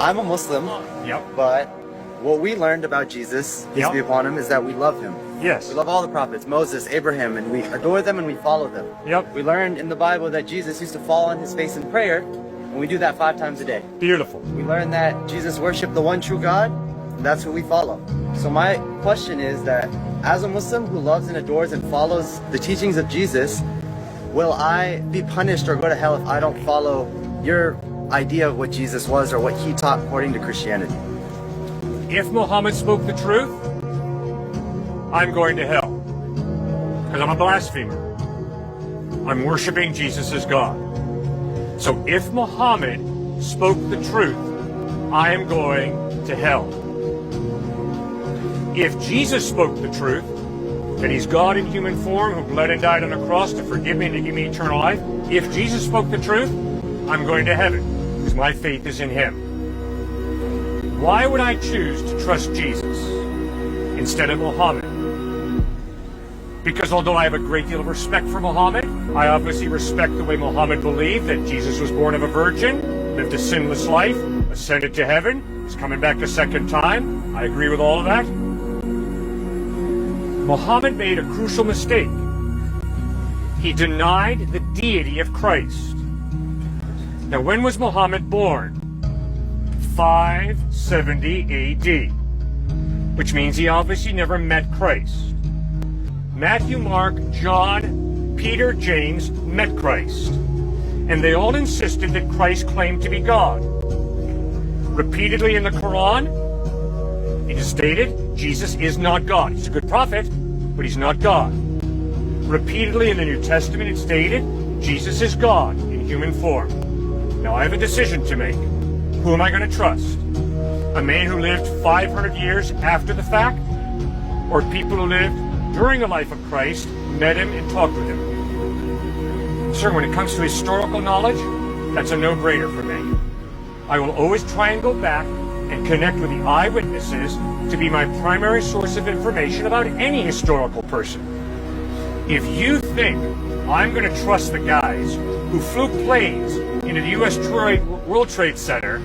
I'm a Muslim, but what we learned about Jesus, peace be upon him, is that we love him. Yes. We love all the prophets, Moses, Abraham, and we adore them and we follow them. Yep. We learned in the Bible that Jesus used to fall on his face in prayer, and we do that 5 times a day. Beautiful. We learned that Jesus worshiped the one true God, and that's who we follow. So my question is that as a Muslim who loves and adores and follows the teachings of Jesus, will I be punished or go to hell if I don't follow your idea of what Jesus was or what he taught according to Christianity? If Muhammad spoke the truth, I'm going to hell. Because I'm a blasphemer. I'm worshiping Jesus as God. So if Muhammad spoke the truth, I am going to hell. If Jesus spoke the truth, that he's God in human form who bled and died on a cross to forgive me and to give me eternal life, if Jesus spoke the truth, I'm going to heaven, because my faith is in him. Why would I choose to trust Jesus instead of Muhammad? Because although I have a great deal of respect for Muhammad, I obviously respect the way Muhammad believed that Jesus was born of a virgin, lived a sinless life, ascended to heaven, is coming back a second time. I agree with all of that. Muhammad made a crucial mistake. He denied the deity of Christ. Now, when was Muhammad born? 570 AD, which means he obviously never met Christ. Matthew, Mark, John, Peter, James met Christ, and they all insisted that Christ claimed to be God. Repeatedly in the Quran, it is stated Jesus is not God. He's a good prophet, but he's not God. Repeatedly in the New Testament, it's stated Jesus is God in human form. Now I have a decision to make. Who am I going to trust? A man who lived 500 years after the fact? Or people who lived during the life of Christ, met him and talked with him? Sir, when it comes to historical knowledge, that's a no-brainer for me. I will always try and go back and connect with the eyewitnesses to be my primary source of information about any historical person. If you think I'm going to trust the guys who flew planes into the U.S. World Trade Center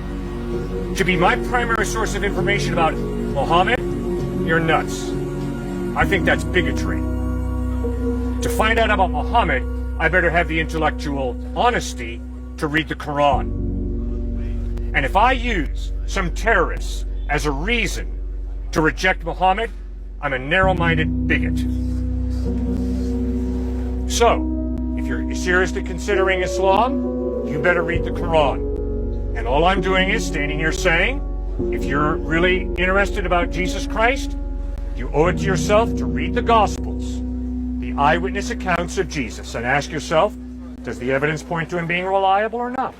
to be my primary source of information about Muhammad, you're nuts. I think that's bigotry. To find out about Muhammad, I better have the intellectual honesty to read the Quran. And if I use some terrorists as a reason to reject Muhammad, I'm a narrow-minded bigot. So, if you're seriously considering Islam, you better read the Quran. And all I'm doing is standing here saying, if you're really interested about Jesus Christ, you owe it to yourself to read the Gospels, the eyewitness accounts of Jesus, and ask yourself, does the evidence point to him being reliable or not?